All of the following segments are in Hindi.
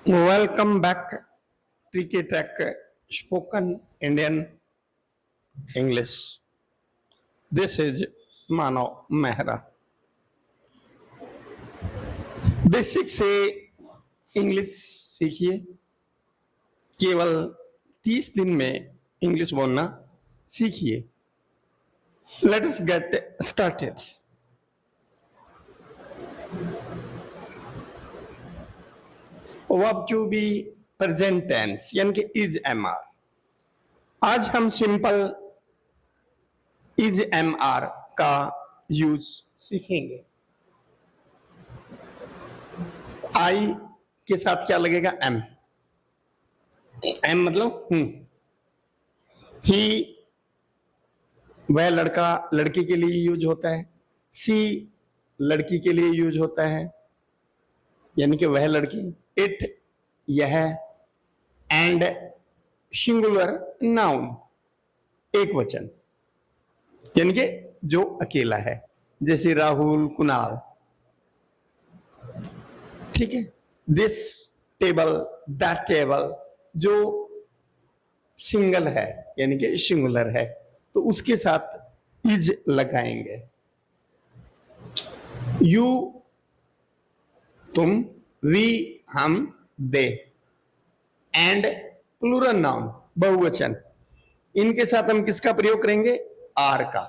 Welcome back, Tricky Tech Spoken Indian English. This is Mano Mehra. Basic से इंग्लिश सीखिए, केवल 30 दिन में इंग्लिश बोलना सीखिए. Let us get started. Verb to be present tense यानी कि is MR. आज हम सिंपल is MR का यूज सीखेंगे. आई के साथ क्या लगेगा? एम. एम मतलब ही, वह लड़का लड़की के लिए यूज होता है. सी लड़की के लिए यूज होता है यानी कि वह लड़की. इट यह. एंड सिंगुलर नाउन एक वचन यानी कि जो अकेला है, जैसे राहुल, कुणाल. ठीक है. दिस टेबल, दैट टेबल जो सिंगल है यानी कि सिंगुलर है तो उसके साथ इज लगाएंगे. यू तुम, वी हम, दे. एंड प्लूरल नाउन बहुवचन, इनके साथ हम किसका प्रयोग करेंगे? आर का.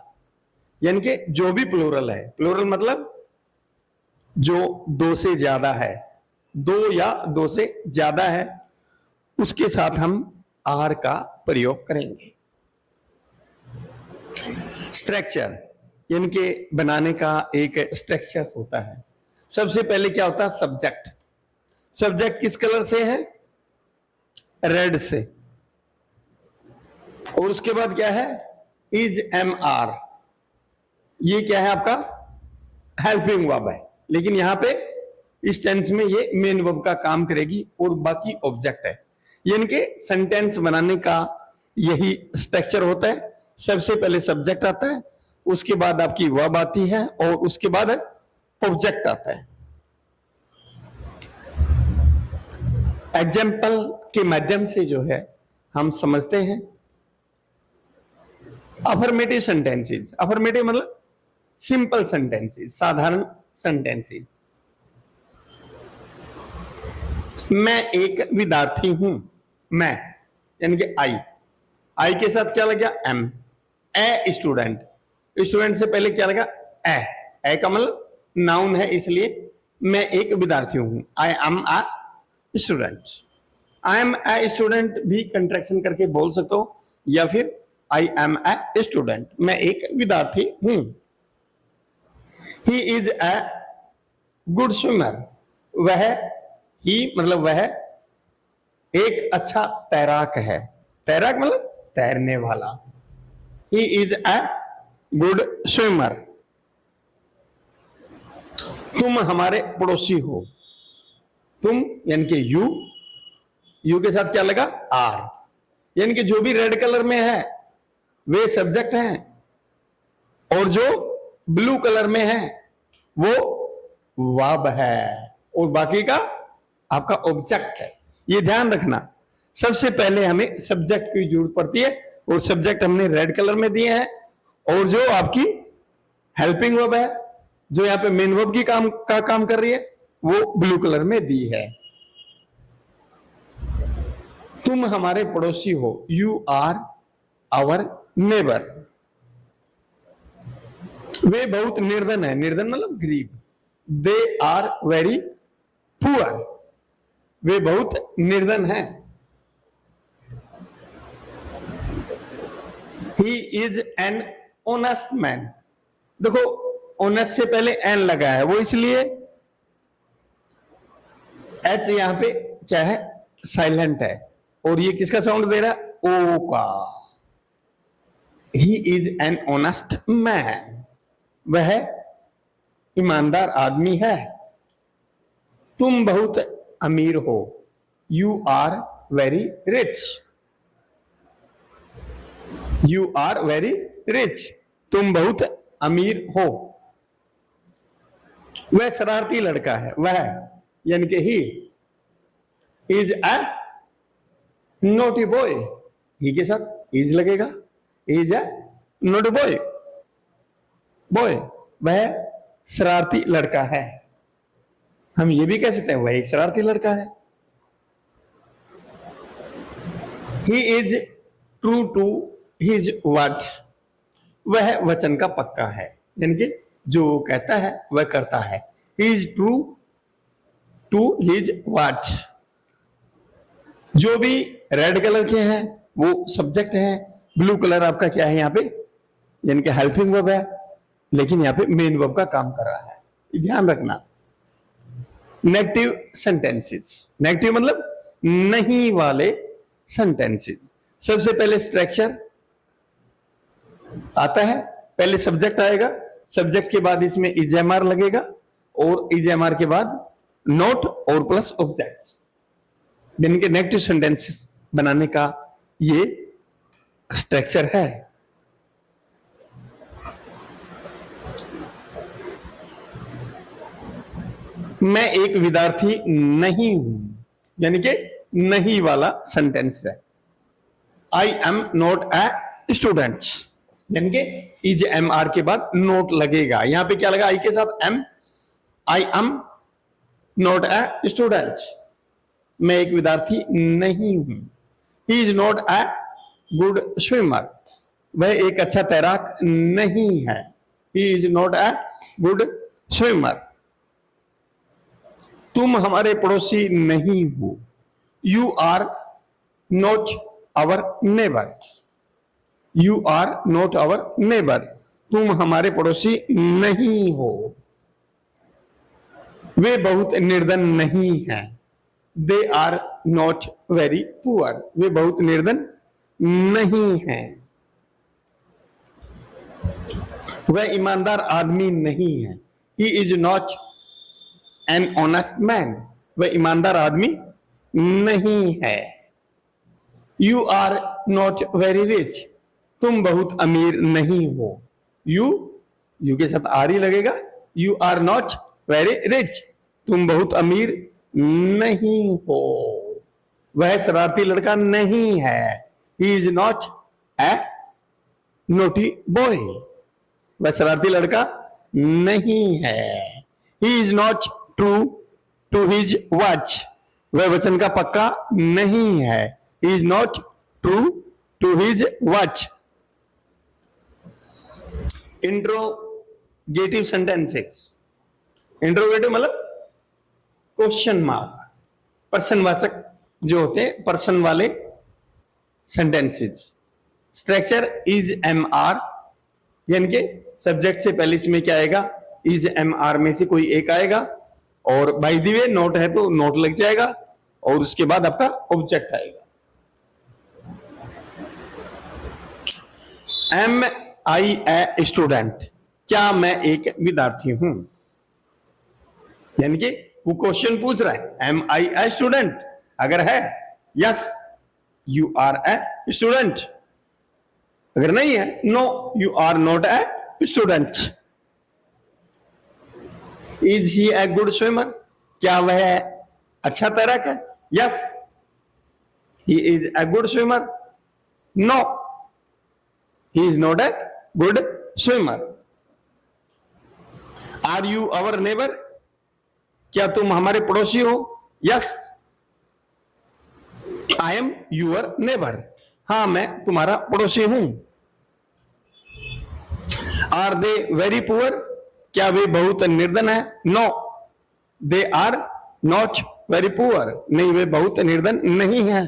यानी कि जो भी प्लूरल है. प्लूरल मतलब जो दो से ज्यादा है, दो या दो से ज्यादा है, उसके साथ हम आर का प्रयोग करेंगे. स्ट्रक्चर यानी कि बनाने का एक स्ट्रक्चर होता है. सबसे पहले क्या होता है? सब्जेक्ट. सब्जेक्ट किस कलर से है? रेड से. और उसके बाद क्या है? Is am are. ये क्या है? आपका हेल्पिंग वर्ब है, लेकिन यहां पे इस टेंस में ये मेन वर्ब का काम करेगी और बाकी ऑब्जेक्ट है. यानी कि सेंटेंस बनाने का यही स्ट्रक्चर होता है. सबसे पहले सब्जेक्ट आता है, उसके बाद आपकी वर्ब आती है और उसके बाद ऑब्जेक्ट आता है. एग्जाम्पल के माध्यम से जो है हम समझते हैं. Affirmative sentences. अफर्मेटिव मतलब सिंपल सेंटेंसेस, साधारण सेंटेंसेस. मैं एक विद्यार्थी हूं. मैं यानी कि आई. आई के साथ क्या लगा? एम. A student. स्टूडेंट से पहले क्या लगा? ए. ए का मतलब नाउन है, इसलिए मैं एक विद्यार्थी हूं. I am a student. I am a student भी कंट्रैक्शन करके बोल सकते हो, या फिर आई एम ए स्टूडेंट, मैं एक विद्यार्थी हूं. He is a good swimmer. वह ही मतलब वह एक अच्छा तैराक है. तैराक मतलब तैरने वाला. ही इज ए गुड स्विमर. तुम हमारे पड़ोसी हो. तुम यानी कि यू. यू के साथ क्या लगा? आर. यानी कि जो भी रेड कलर में है वे सब्जेक्ट हैं, और जो ब्लू कलर में है वो वर्ब है, और बाकी का आपका ऑब्जेक्ट है. ये ध्यान रखना. सबसे पहले हमें सब्जेक्ट की जरूरत पड़ती है, और सब्जेक्ट हमने रेड कलर में दिए हैं, और जो आपकी हेल्पिंग वर्ब है, जो यहाँ पे मेन वर्ब की काम कर रही है, वो ब्लू कलर में दी है. तुम हमारे पड़ोसी हो. You are our neighbour. वे बहुत निर्धन है. निर्धन मतलब गरीब. They are very poor. वे बहुत निर्धन हैं. He is an honest man. देखो, ऑनेस्ट से पहले एन लगा है, वो इसलिए एच यहां पे चाहे साइलेंट है, और ये किसका साउंड दे रहा है? ओ का. He is an honest man. वह ईमानदार आदमी है. तुम बहुत अमीर हो. You are very rich. You are very rich. तुम बहुत अमीर हो. वह शरारती लड़का है. वह यानी कि ही. इज अ नोटी बॉय, ही के साथ इज लगेगा, is a naughty boy, boy वह शरारती लड़का है। हम ये भी कह सकते हैं वह एक शरारती लड़का है। He is true to his word, वह वचन का पक्का है, यानी कि जो वो कहता है वह करता है। He is true to his word, जो भी रेड कलर के हैं वो सब्जेक्ट है, ब्लू कलर आपका क्या है यहाँ पे, यानी कि हेल्पिंग वर्ब है, लेकिन यहाँ पे मेन वर्ब का काम कर रहा है, ध्यान रखना। नेगेटिव सेंटेंसेस, नेगेटिव मतलब नहीं वाले सेंटेंसेस। सबसे पहले स्ट्रक्चर आता है, पहले सब्जेक्ट आएगा, सब्जेक्ट के बाद इसमें इजेमआर लगेगा, और इजेमआर के बाद नोट और प्लस ऑब्जेक्ट, यानी कि नेगेटिव सेंटेंसेस बनाने का ये स्ट्रक्चर है। मैं एक विद्यार्थी नहीं हूं, यानी कि नहीं वाला सेंटेंस है। आई एम नॉट ए स्टूडेंट, यानी कि इज एम आर के बाद नोट लगेगा, यहां पे क्या लगा, आई के साथ am, I am not a student, मैं एक विद्यार्थी नहीं हूं। He is not a good swimmer, वह एक अच्छा तैराक नहीं है। He is not a good swimmer. तुम हमारे पड़ोसी नहीं हो, you are not our neighbour, you are not our neighbour, तुम हमारे पड़ोसी नहीं हो। वे बहुत निर्धन नहीं हैं, they are not very poor, वे बहुत निर्धन नहीं हैं। वह ईमानदार आदमी नहीं है, he is not an honest man, वह ईमानदार आदमी नहीं है। You are not very rich, तुम बहुत अमीर नहीं हो। यू के साथ आर ही लगेगा, you are not very rich, तुम बहुत अमीर नहीं हो। वह शरारती लड़का नहीं है, he is not a naughty boy, वह शरारती लड़का नहीं है। He is not true to his watch, वह वचन का पक्का नहीं है। He is not true to his watch. Interrogative sentences, interrogative मतलब क्वेश्चन मार्क, प्रश्नवाचक जो होते हैं, पर्सन वाले sentences. Structure is am are, यानी कि सब्जेक्ट से पहले इसमें क्या आएगा, इज एम आर में से कोई एक आएगा, और बाय द वे नोट है तो नोट लग जाएगा, और उसके बाद आपका ऑब्जेक्ट आएगा। एम आई ए स्टूडेंट, क्या मैं एक विद्यार्थी हूं, यानी कि वो क्वेश्चन पूछ रहा है एम आई ए स्टूडेंट, अगर है yes you are a student, अगर नहीं है no you are not a student. Is he a good swimmer, क्या वह अच्छा तैराक है, yes he is a good swimmer, no he is not a good swimmer. Are you our neighbour, क्या तुम हमारे पड़ोसी हो, yes I am your neighbour, हाँ मैं तुम्हारा पड़ोसी हूं। आर दे वेरी पुअर, क्या वे बहुत निर्धन है, no they are not very poor, नहीं वे बहुत निर्धन नहीं है।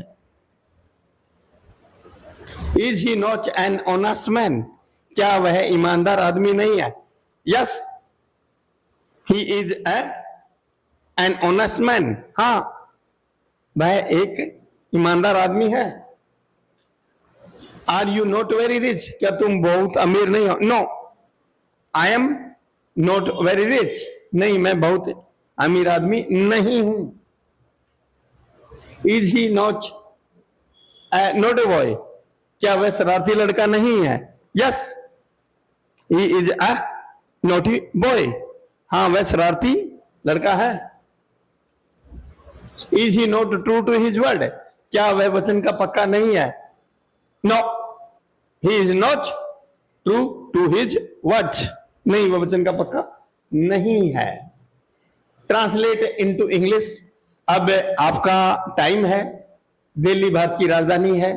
Is he not an honest man, क्या वह ईमानदार आदमी नहीं है, yes he is an honest man, हाँ वह एक ईमानदार आदमी है। Are you not very rich, क्या तुम बहुत अमीर नहीं हो, no I am not very rich, नहीं मैं बहुत अमीर आदमी नहीं हूं। Is he not not a boy, क्या वह शरारती लड़का नहीं है, yes he is a naughty boy, हाँ वह शरारती लड़का है। Is he not true to his word, क्या वह वचन का पक्का नहीं है? No, he is not true to his word, नहीं वह वचन का पक्का नहीं है। Translate into English. अब आपका टाइम है, दिल्ली भारत की राजधानी है,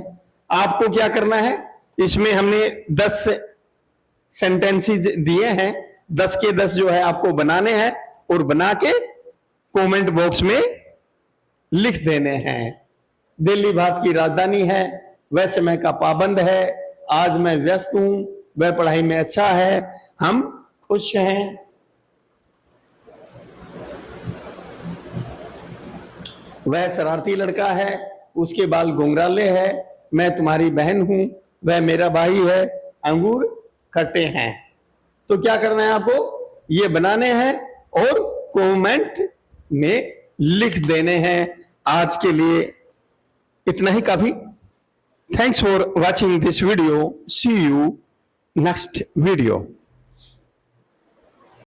आपको क्या करना है, इसमें हमने 10 सेंटेंसेस दिए हैं, 10 के 10 जो है आपको बनाने हैं और बना के कमेंट बॉक्स में लिख देने हैं। दिल्ली भारत की राजधानी है, वह समय का पाबंद है, आज मैं व्यस्त हूं, वह पढ़ाई में अच्छा है, हम खुश हैं। वह शरारती लड़का है, उसके बाल घुंघराले है, मैं तुम्हारी बहन हूं, वह मेरा भाई है, अंगूर खट्टे हैं। तो क्या करना है आपको, ये बनाने हैं और कमेंट में लिख देने हैं। आज के लिए इतना ही काफी। Thanks for watching this video, see you next video.